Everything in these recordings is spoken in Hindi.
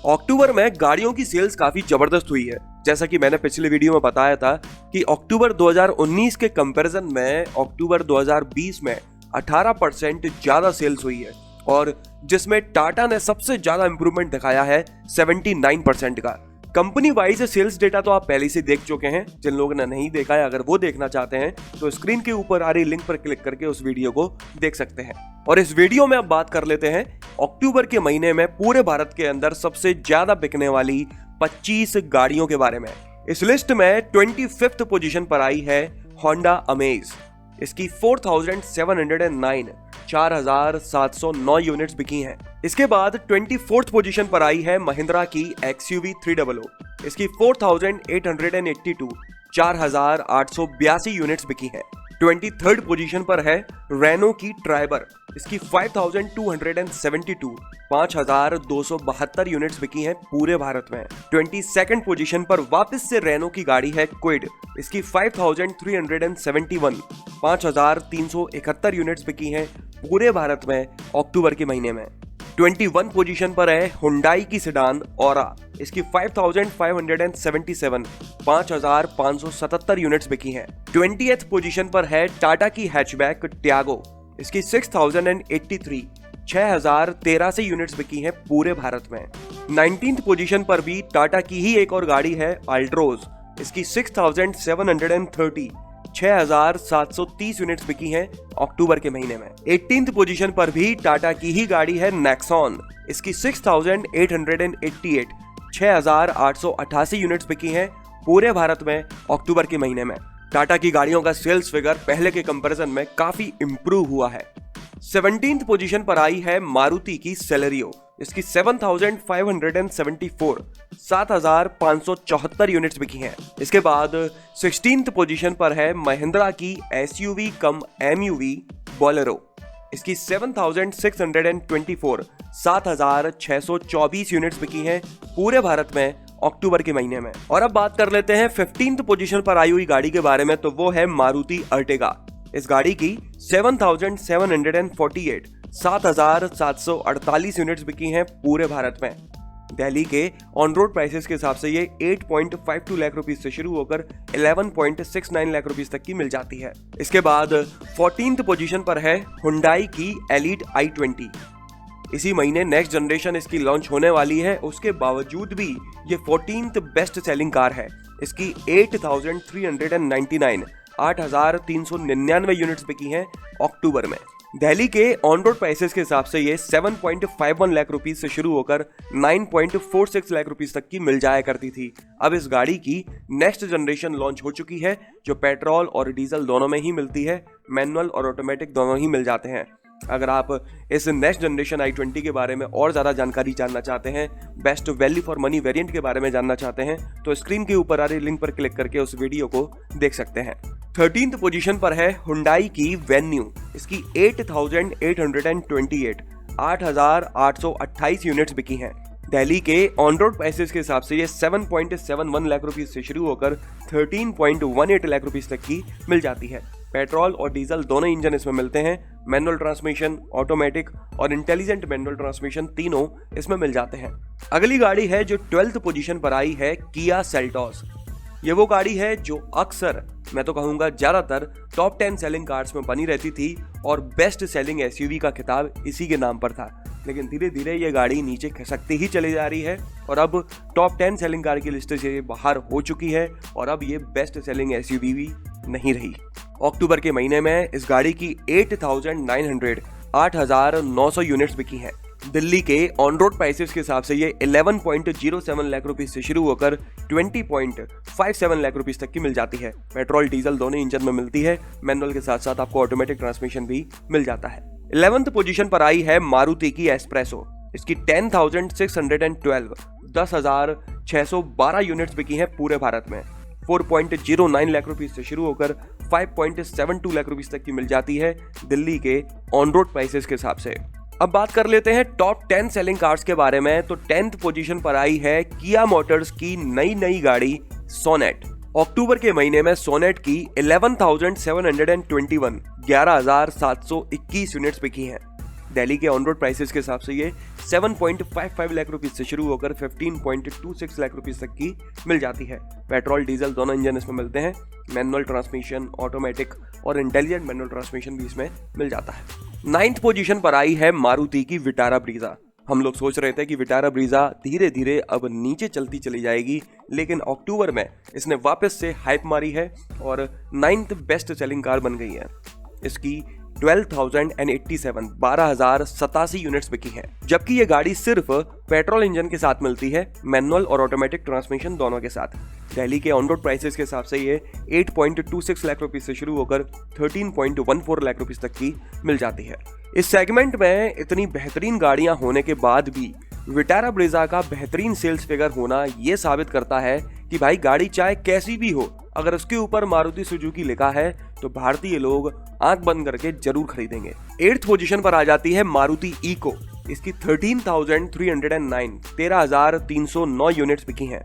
अक्टूबर में गाड़ियों की सेल्स काफी जबरदस्त हुई है। जैसा कि मैंने पिछले वीडियो में बताया था कि अक्टूबर 2019 के कंपैरिजन में अक्टूबर 2020 में 18% ज्यादा सेल्स हुई है और जिसमें टाटा ने सबसे ज्यादा इंप्रूवमेंट दिखाया है 79% का। कंपनी वाइज सेल्स डेटा तो आप पहले से देख चुके हैं। जिन लोगों ने नहीं देखा है, अगर वो देखना चाहते हैं तो स्क्रीन के ऊपर आ रही लिंक पर क्लिक करके उस वीडियो को देख सकते हैं। और इस वीडियो में अब बात कर लेते हैं अक्टूबर के महीने में पूरे भारत के अंदर सबसे ज्यादा बिकने वाली 25 गाड़ियों के बारे में। इस लिस्ट में 25th पोजीशन पर आई है होंडा अमेज। इसकी 4709 4709 यूनिट्स बिकी हैं। इसके बाद 24th पोजीशन पर आई है महिंद्रा की XUV 300। इसकी 4882 4882 यूनिट्स बिकी हैं। 23rd पोजीशन पर है रेनो की ट्राइबर। इसकी 5272 5272 यूनिट्स बिकी हैं पूरे भारत में। 22nd पोजीशन पर वापस से रेनो की गाड़ी है क्विड। इसकी 5371 5371 यूनिट्स बिकी हैं पूरे भारत में अक्टूबर के महीने में। 21 पोजीशन पर है हुंडई की सेडान ऑरा। इसकी 5577 5577 यूनिट्स बिकी हैं। 20th पोजीशन पर है टाटा की हैचबैक टियागो। इसकी 6083 6013 यूनिट्स बिकी हैं पूरे भारत में। 19th पोजीशन पर भी टाटा की ही एक और गाड़ी है अल्ट्रोज। इसकी 6730 6730 यूनिट्स बिकी हैं अक्टूबर के महीने में। 18th पोजीशन पर भी टाटा की ही गाड़ी है नेक्सॉन। इसकी 6888 6888 यूनिट्स बिकी हैं पूरे भारत में अक्टूबर के महीने में। टाटा की गाड़ियों का सेल्स फिगर पहले के कंपैरिजन में काफी इंप्रूव हुआ है। 17th पोजीशन पर आई है मारुति की सेलेरियो। इसकी 7574 7574 यूनिट्स बिकी हैं। इसके बाद 16th पोजीशन पर है महिंद्रा की SUV कम MUV बोलेरो। इसकी 7624 7624 यूनिट्स बिकी हैं पूरे भारत में अक्टूबर के महीने में। और अब बात कर लेते हैं 15th पोजीशन पर आई हुई गाड़ी के बारे में, तो वो है मारुति अर्टिगा। इस गाड़ी की 7748 7748 यूनिट्स बिकी हैं पूरे भारत में। दिल्ली के ऑन रोड प्राइसेस के हिसाब से ये 8.52 लाख रुपीस से शुरू होकर 11.69 लाख रुपीस तक की मिल जाती है। इसके बाद 14th पोजीशन पर है हुंडई की एलीट i20। इसी महीने नेक्स्ट जनरेशन इसकी लॉन्च होने वाली है, उसके बावजूद भी ये 14th बेस्ट सेलिंग कार है। इसकी 8399 8399 यूनिट्स बिकी हैं अक्टूबर में। दिल्ली के ऑन रोड प्राइसेस के हिसाब से ये 7.51 लाख रुपीस से शुरू होकर 9.46 लाख रुपीस तक की मिल जाया करती थी। अब इस गाड़ी की नेक्स्ट जनरेशन लॉन्च हो चुकी है, जो पेट्रोल और डीजल दोनों में ही मिलती है, मैनुअल और ऑटोमेटिक दोनों ही मिल जाते हैं। अगर आप इस नेक्स्ट जनरेशन i20 के बारे में और ज़्यादा जानकारी जानना चाहते हैं, best value for money variant के बारे में जानना चाहते हैं, तो स्क्रीन के ऊपर आ रही लिंक पर क्लिक करके उस वीडियो को देख सकते हैं। 13th पोजीशन पर है हुंडई की वेन्यू। इसकी 8828 8828 यूनिट्स बिकी हैं। दिल्ली के ऑन रोड प्राइसेस के हिसाब से ये 7.71 लाख रुपीस से शुरू होकर 13.18 लाख रुपीस तक की मिल जाती है। पेट्रोल और डीजल दोनों इंजन इसमें मिलते हैं। मैनुअल ट्रांसमिशन, ऑटोमेटिक और इंटेलिजेंट मैनुअल ट्रांसमिशन तीनों इसमें मिल जाते हैं। अगली गाड़ी है जो 12th पोजीशन पर आई है किया सेल्टॉस। ये वो गाड़ी है जो अक्सर, मैं तो कहूंगा ज्यादातर, टॉप 10 सेलिंग कार्स में बनी रहती थी और बेस्ट सेलिंग SUV का खिताब इसी के नाम पर था। लेकिन धीरे धीरे ये गाड़ी नीचे खिसकती ही चली जा रही है और अब टॉप 10 सेलिंग कार की लिस्ट से बाहर हो चुकी है और अब ये बेस्ट सेलिंग SUV भी नहीं रही। अक्टूबर के महीने में इस गाड़ी की 8900 यूनिट्स बिकी हैं। दिल्ली के ऑन रोड प्राइसेस के हिसाब से ये 11.07 लाख रुपीस से शुरू होकर 20.57 लाख रुपीस तक की मिल जाती है। पेट्रोल डीजल दोनों इंजन में मिलती है। मैनुअल के साथ साथ आपको ऑटोमेटिक ट्रांसमिशन भी मिल जाता है। 11th पोजीशन पर आई है मारुति की एस्प्रेसो। इसकी 10,612 10,612 यूनिट्स बिकी हैं पूरे भारत में। 4.09 लाख रुपीस से शुरू होकर 5.72 लाख रुपीस तक की मिल जाती है दिल्ली के ऑन रोड प्राइसेस के हिसाब से। अब बात कर लेते हैं टॉप 10 सेलिंग कार्स के बारे में, तो 10th पोजीशन पर आई है किया मोटर्स की नई गाड़ी सोनेट। अक्टूबर के महीने में सोनेट की 11,721 11721 यूनिट्स बिकी हैं। दिल्ली के ऑन रोड प्राइसेस के हिसाब से ये 7.55 लाख रुपीस से शुरू होकर 15.26 लाख रुपीस तक की मिल जाती है। पेट्रोल डीजल दोनों इंजन इसमें मिलते हैं। मैनुअल ट्रांसमिशन, ऑटोमेटिक और इंटेलिजेंट मैनुअल ट्रांसमिशन भी इसमें मिल जाता है। 9th पोजीशन पर आई है मारुति की विटारा ब्रीजा। हम लोग सोच रहे थे कि विटारा ब्रीजा धीरे धीरे अब नीचे चलती चली जाएगी, लेकिन अक्टूबर में इसने वापस से हाइप मारी है और 9th बेस्ट सेलिंग कार बन गई है। इसकी 12,087 यूनिट्स बिकी हैं, जबकि ये गाड़ी सिर्फ पेट्रोल इंजन के साथ मिलती है, मैनुअल और ऑटोमेटिक ट्रांसमिशन दोनों के साथ। दिल्ली के ऑन रोड प्राइसेस के हिसाब से ये 8.26 लाख रुपीस से शुरू होकर 13.14 लाख रुपीस तक की मिल जाती है। इस सेगमेंट में इतनी बेहतरीन गाड़ियां होने के बाद भी विटारा ब्रीजा का बेहतरीन सेल्स फिगर होना ये साबित करता है कि भाई गाड़ी चाहे कैसी भी हो, अगर उसके ऊपर मारुति सुजुकी लिखा है तो भारतीय लोग आंख बंद करके जरूर खरीदेंगे। 8th पोजीशन पर आ जाती है मारुति इको। इसकी 13,309 यूनिट्स बिकी हैं।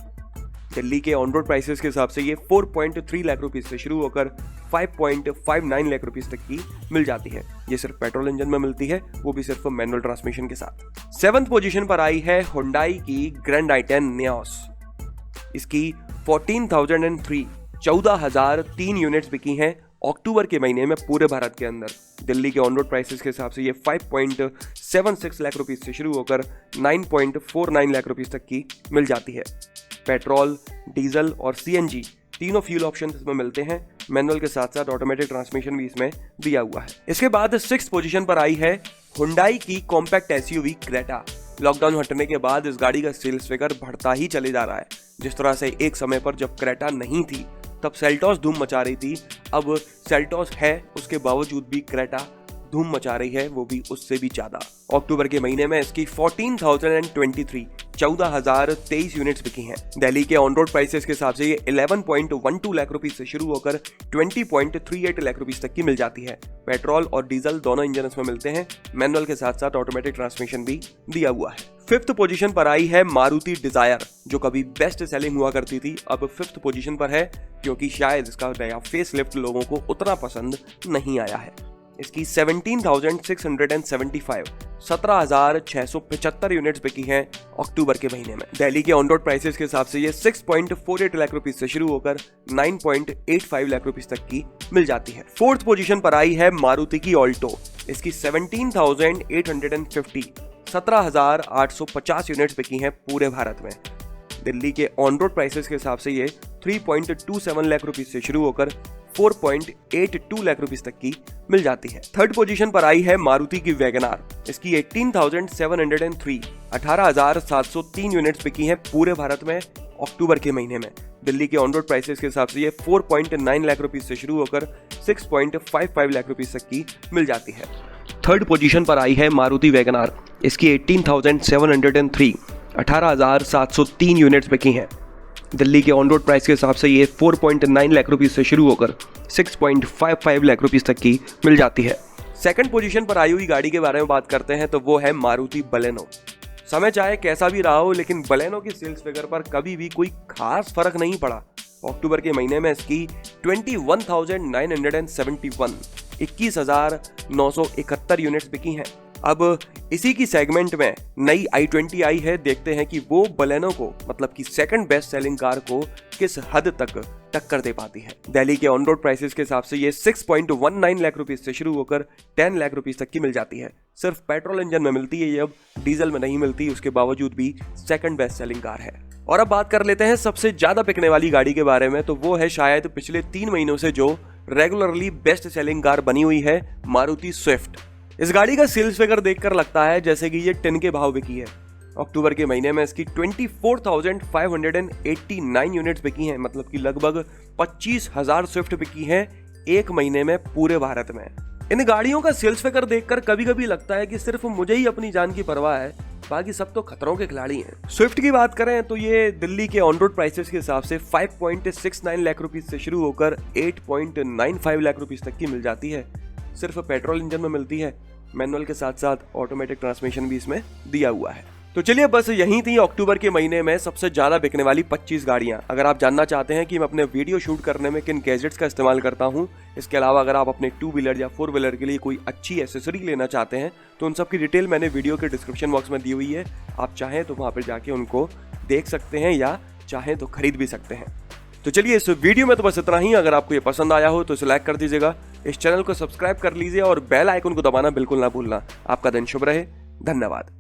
दिल्ली के ऑन रोड प्राइसेस के हिसाब से ये 4.3 लाख रुपीस से शुरू होकर 5.59 लाख रुपीस तक की मिल जाती है। ये सिर्फ पेट्रोल इंजन में मिलती है, वो भी सिर्फ मैनुअल ट्रांसमिशन के साथ। 7th पोजीशन पर आई है हुंडई की ग्रैंड आई-10 नियोस। इसकी 14,003 यूनिट्स बिकी हैं अक्टूबर के महीने में पूरे भारत के अंदर। दिल्ली के ऑन रोड प्राइसेस के हिसाब से ये 5.76 लाख रुपीस से शुरू होकर 9.49 लाख रुपीस तक की मिल जाती है। पेट्रोल, डीजल और सीएनजी तीनों फ्यूल ऑप्शन इसमें मिलते हैं। मैनुअल के साथ साथ ऑटोमेटिक ट्रांसमिशन भी इसमें दिया हुआ है। इसके बाद 6th पोजीशन पर आई है हुंडई की कॉम्पैक्ट एसयूवी क्रेटा। लॉकडाउन हटने के बाद इस गाड़ी का सेल्स फिगर बढ़ता ही चले जा रहा है। जिस तरह से एक समय पर जब क्रेटा नहीं थी तब सेल्टॉस धूम मचा रही थी, अब सेल्टॉस है उसके बावजूद भी क्रेटा धूम मचा रही है, वो भी उससे भी ज्यादा। अक्टूबर के महीने में इसकी 14,023 यूनिट्स बिकी हैं। दिल्ली के ऑन रोड प्राइसेस के हिसाब से ये 11.12 लाख रुपीस से शुरू होकर 20.38 लाख रुपीस तक की मिल जाती है। पेट्रोल और डीजल दोनों इंजन इसमें मिलते हैं। मैनुअल के साथ साथ ऑटोमेटिक ट्रांसमिशन भी दिया हुआ है। 5th पोजीशन पर आई है मारुति डिजायर, जो कभी बेस्ट सेलिंग हुआ करती थी, अब 5th पोजीशन पर है क्योंकि शायद इसका नया फेस लिफ्ट लोगों को उतना पसंद नहीं आया है। इसकी 17,675 यूनिट्स बिकी हैं अक्टूबर के महीने में। दिल्ली के ऑन रोड प्राइसेस के हिसाब से ये 6.48 लाख रुपीस से शुरू होकर 9.85 लाख रुपीस तक की मिल जाती है। 4th पोजीशन पर आई है मारुति की ऑल्टो। इसकी 17,850 यूनिट्स बिकी हैं पूरे भारत में। दिल्ली के ऑन रोड प्राइसेस के हिसाब से ये 3.27 लाख रुपीस से शुरू होकर 4.82 लाख रुपीस तक की मिल जाती है। 3rd पोजीशन पर आई है मारुति की वैगनार। इसकी 18,703 यूनिट्स बिकी हैं पूरे भारत में अक्टूबर के महीने में। दिल्ली के ऑन रोड प्राइसेस के हिसाब से ये 4.9 लाख रुपीस से शुरू होकर 6.55 लाख रुपीस तक की मिल जाती है। 3rd पोजीशन पर आई है मारुति वैगनार। इसकी 18,703 यूनिट्स बिकी हैं। दिल्ली के ऑन रोड प्राइस के हिसाब से ये 4.9 लाख रुपीस से शुरू होकर 6.55 लाख रुपीस तक की मिल जाती है। 2nd पोजीशन पर आई हुई गाड़ी के बारे में बात करते हैं तो वो है मारुति बलेनो। समय चाहे कैसा भी रहा हो, लेकिन बलेनो की सेल्स फिगर पर कभी भी कोई खास फर्क नहीं पड़ा। अक्टूबर के महीने में इसकी 21,971 यूनिट्स बिकी हैं। अब इसी की सेगमेंट में नई i20 आई है। देखते हैं कि वो बलेनो को, मतलब कि 2nd बेस्ट सेलिंग कार को, किस हद तक टक्कर दे पाती है। दिल्ली के ऑन रोड प्राइसेस के हिसाब से ये 6.19 लाख रुपीस से शुरू होकर 10 लाख रुपीस तक की मिल जाती है। सिर्फ पेट्रोल इंजन में मिलती है ये, अब डीजल में नहीं मिलती, उसके बावजूद भी 2nd बेस्ट सेलिंग कार है। और अब बात कर लेते हैं सबसे ज्यादा बिकने वाली गाड़ी के बारे में, तो वो है शायद पिछले 3 महीनों से जो रेगुलरली बेस्ट सेलिंग कार बनी हुई है, मारुति स्विफ्ट। इस गाड़ी का सेल्स फिगर देखकर लगता है जैसे कि ये टिन के भाव बिकी है। अक्टूबर के महीने में इसकी 24,589 यूनिट्स बिकी हैं, मतलब कि लगभग 25,000 स्विफ्ट बिकी हैं एक महीने में पूरे भारत में। इन गाड़ियों का सेल्स फिगर देखकर कभी कभी लगता है कि सिर्फ मुझे ही अपनी जान की परवाह है, बाकी सब तो खतरों के खिलाड़ी हैं। स्विफ्ट की बात करें तो ये दिल्ली के ऑन रोड प्राइसेस के हिसाब से 5.69 लाख रुपीस से शुरू होकर 8.95 लाख रुपीस तक की मिल जाती है। सिर्फ पेट्रोल इंजन में मिलती है, मैनुअल के साथ साथ ऑटोमेटिक ट्रांसमिशन भी इसमें दिया हुआ है। तो चलिए बस यही थी अक्टूबर के महीने में सबसे ज्यादा बिकने वाली 25 गाड़ियां। अगर आप जानना चाहते हैं कि मैं अपने वीडियो शूट करने में किन गैजेट्स का इस्तेमाल करता हूं, इसके अलावा अगर आप अपने 2 व्हीलर या 4 व्हीलर के लिए कोई अच्छी एसेसरी लेना चाहते हैं, तो उन सब की डिटेल मैंने वीडियो के डिस्क्रिप्शन बॉक्स में दी हुई है। आप चाहें तो वहां पर जाके उनको देख सकते हैं या चाहें तो खरीद भी सकते हैं। तो चलिए इस वीडियो में तो बस इतना ही। अगर आपको ये पसंद आया हो तो इसे लाइक कर दीजिएगा, इस चैनल को सब्सक्राइब कर लीजिए और बेल आइकन को दबाना बिल्कुल ना भूलना। आपका दिन शुभ रहे। धन्यवाद।